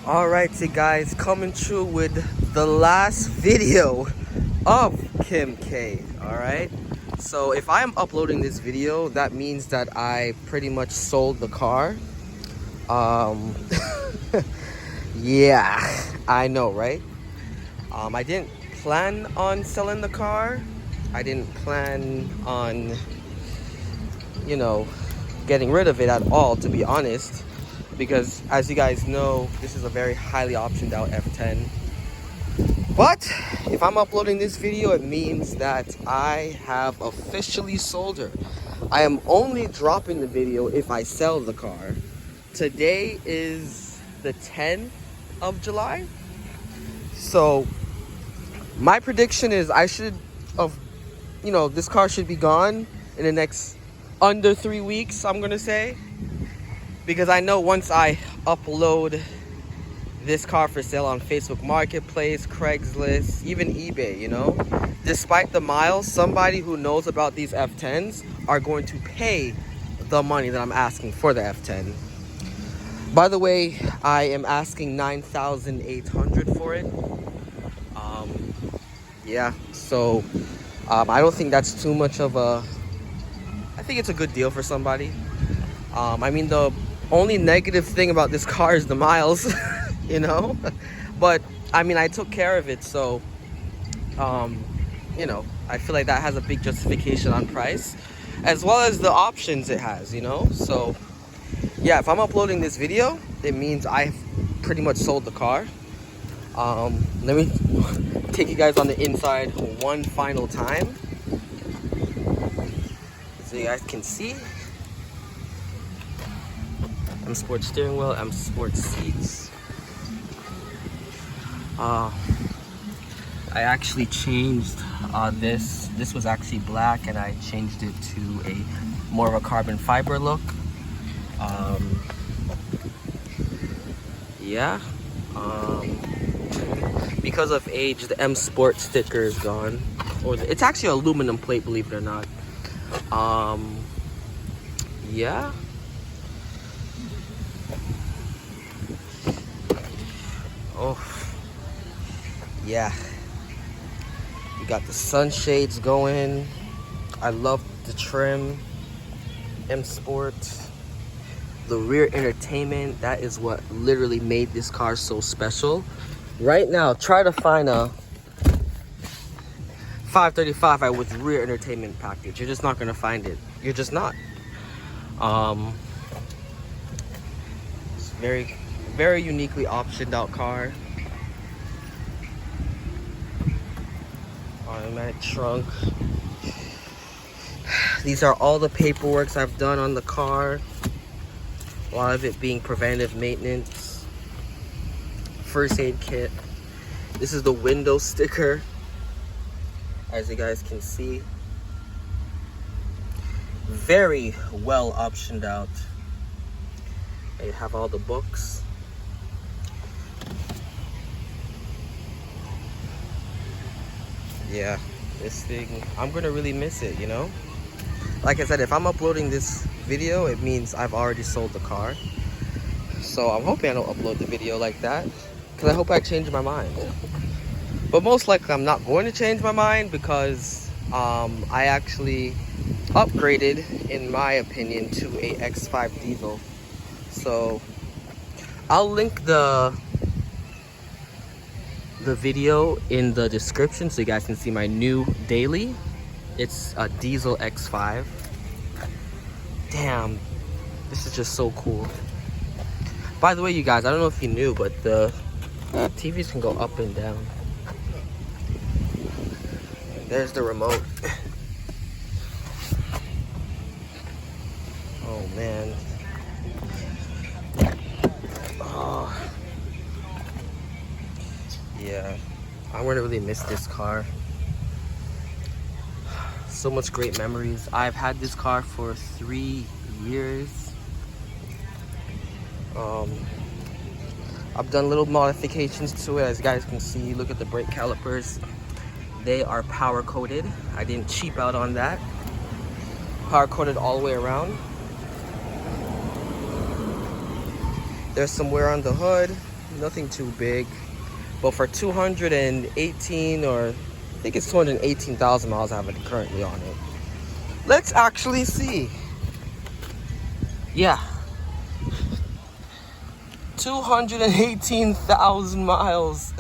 Alrighty guys, coming through with the last video of Kim K. Alright, so if I am uploading this video, that means that I pretty much sold the car. Yeah, I know, right? I didn't plan on selling the car. I didn't plan on, getting rid of it at all, to be honest. Because as you guys know, this is a very highly optioned out F10. But if I'm uploading this video, it means that I have officially sold her. I am only dropping the video if I sell the car. Today is the 10th of July. So my prediction is this car should be gone in the next under 3 weeks, I'm gonna say. Because I know once I upload this car for sale on Facebook Marketplace, Craigslist, even eBay, despite the miles, somebody who knows about these F10s are going to pay the money that I'm asking for the F10. By the way, I am asking $9,800 for it. Yeah, so I don't think that's too much of I think it's a good deal for somebody. I mean, the only negative thing about this car is the miles, but I mean, I took care of it, so I feel like that has a big justification on price, as well as the options it has, so yeah, if I'm uploading this video, it means I've pretty much sold the car. Let me take you guys on the inside one final time so you guys can see. M Sport steering wheel, M Sport seats. I actually changed this. This was actually black, and I changed it to a more of a carbon fiber look. Yeah. Because of age, the M Sport sticker is gone. It's actually an aluminum plate, believe it or not. Yeah. Oh, yeah. You got the sunshades going. I love the trim. M Sport. The rear entertainment, that is what literally made this car so special. Right now, try to find a 535i with rear entertainment package. You're just not gonna find it. You're just not. It's very, very uniquely optioned out car. Automatic trunk. These are all the paperwork I've done on the car. A lot of it being preventive maintenance. First aid kit. This is the window sticker, as you guys can see. Very well optioned out. They have all the books. Yeah, this thing, I'm gonna really miss it, Like I said, if I'm uploading this video, it means I've already sold the car. So I'm hoping I don't upload the video like that, because I hope I change my mind. But most likely I'm not going to change my mind, because I actually upgraded, in my opinion, to a X5 diesel. So I'll link the video in the description so you guys can see my new daily. It's a diesel X5. Damn, this is just so cool. By the way, you guys, I don't know if you knew, but the TVs can go up and down. There's the remote. Oh man. Oh. Yeah, I'm gonna really miss this car. So much great memories. I've had this car for 3 years. I've done little modifications to it, as you guys can see. Look at the brake calipers. They are power coated. I didn't cheap out on that. Power coated all the way around. There's some wear on the hood. nothing too big. But for 218, or I think it's 218,000 miles I have it currently on it. Let's actually see. Yeah. 218,000 miles.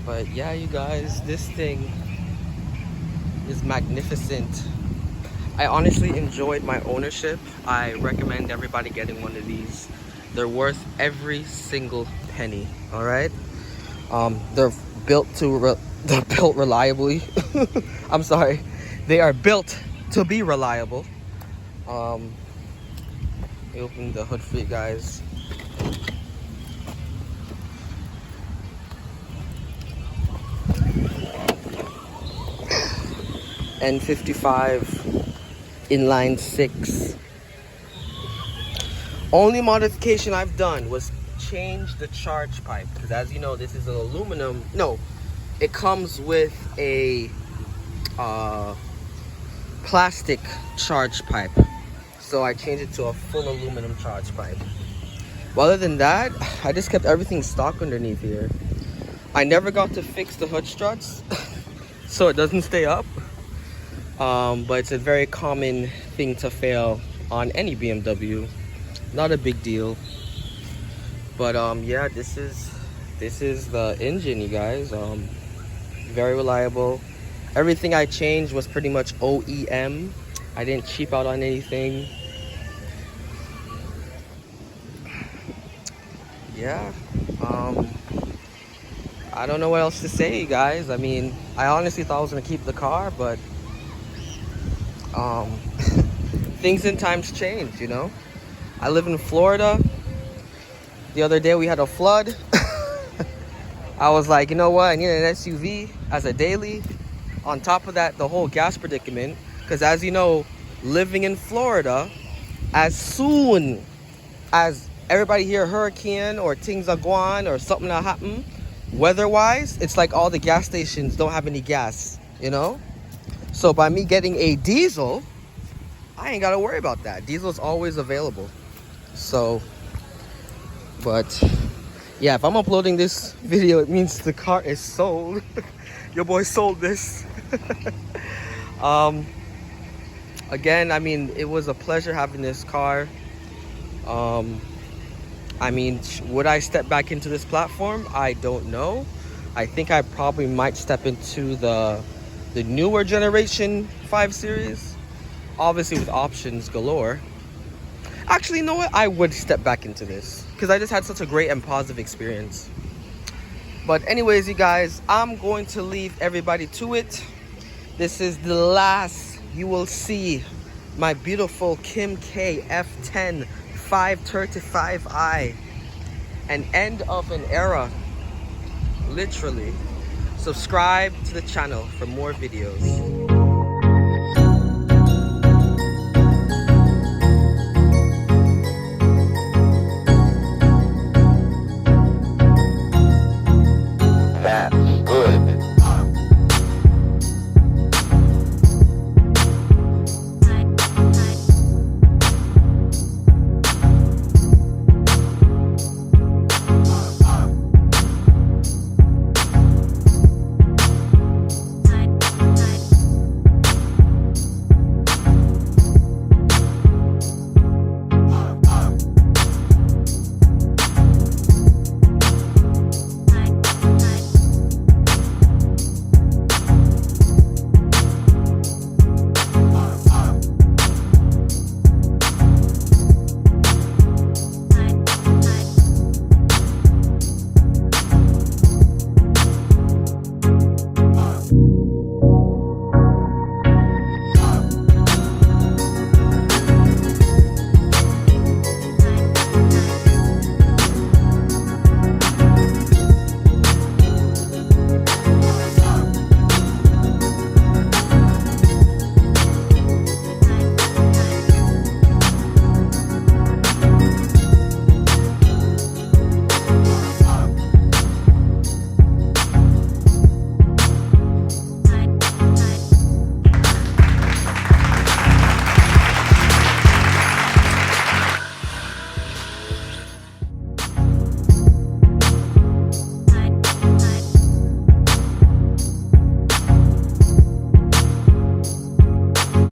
But yeah, you guys, this thing is magnificent. I honestly enjoyed my ownership. I recommend everybody getting one of these. They're worth every single penny. All right. They're built reliably. I'm sorry. They are built to be reliable. Let me open the hood for you guys. N55 inline 6. Only modification I've done was change the charge pipe, because as you know, this is an aluminum. No, it comes with a plastic charge pipe, so I changed it to a full aluminum charge pipe. But other than that, I just kept everything stock underneath here. I never got to fix the hood struts so it doesn't stay up. But it's a very common thing to fail on any BMW. Not a big deal. But yeah, this is the engine, you guys. Very reliable. Everything I changed was pretty much OEM. I didn't cheap out on anything. Yeah. I don't know what else to say, you guys. I mean, I honestly thought I was gonna keep the car, but things and times change, you know. I live in Florida. The other day we had a flood. I was like, you know what, I need an SUV as a daily. On top of that, the whole gas predicament, because as you know, living in Florida, as soon as everybody hear hurricane or things are going or something that happen weather-wise, it's like all the gas stations don't have any gas, you know. So by me getting a diesel, I ain't gotta worry about that. Diesel is always available. So, but yeah, if I'm uploading this video, it means the car is sold. Your boy sold this. Again, I mean, it was a pleasure having this car. I mean, would I step back into this platform? I don't know. I think I probably might step into the newer generation 5 Series, obviously with options galore. Actually, you know what? I would step back into this because I just had such a great and positive experience. But anyways, you guys, I'm going to leave everybody to it. This is the last you will see my beautiful Kim K F10 535i. An end of an era, literally. Subscribe to the channel for more videos.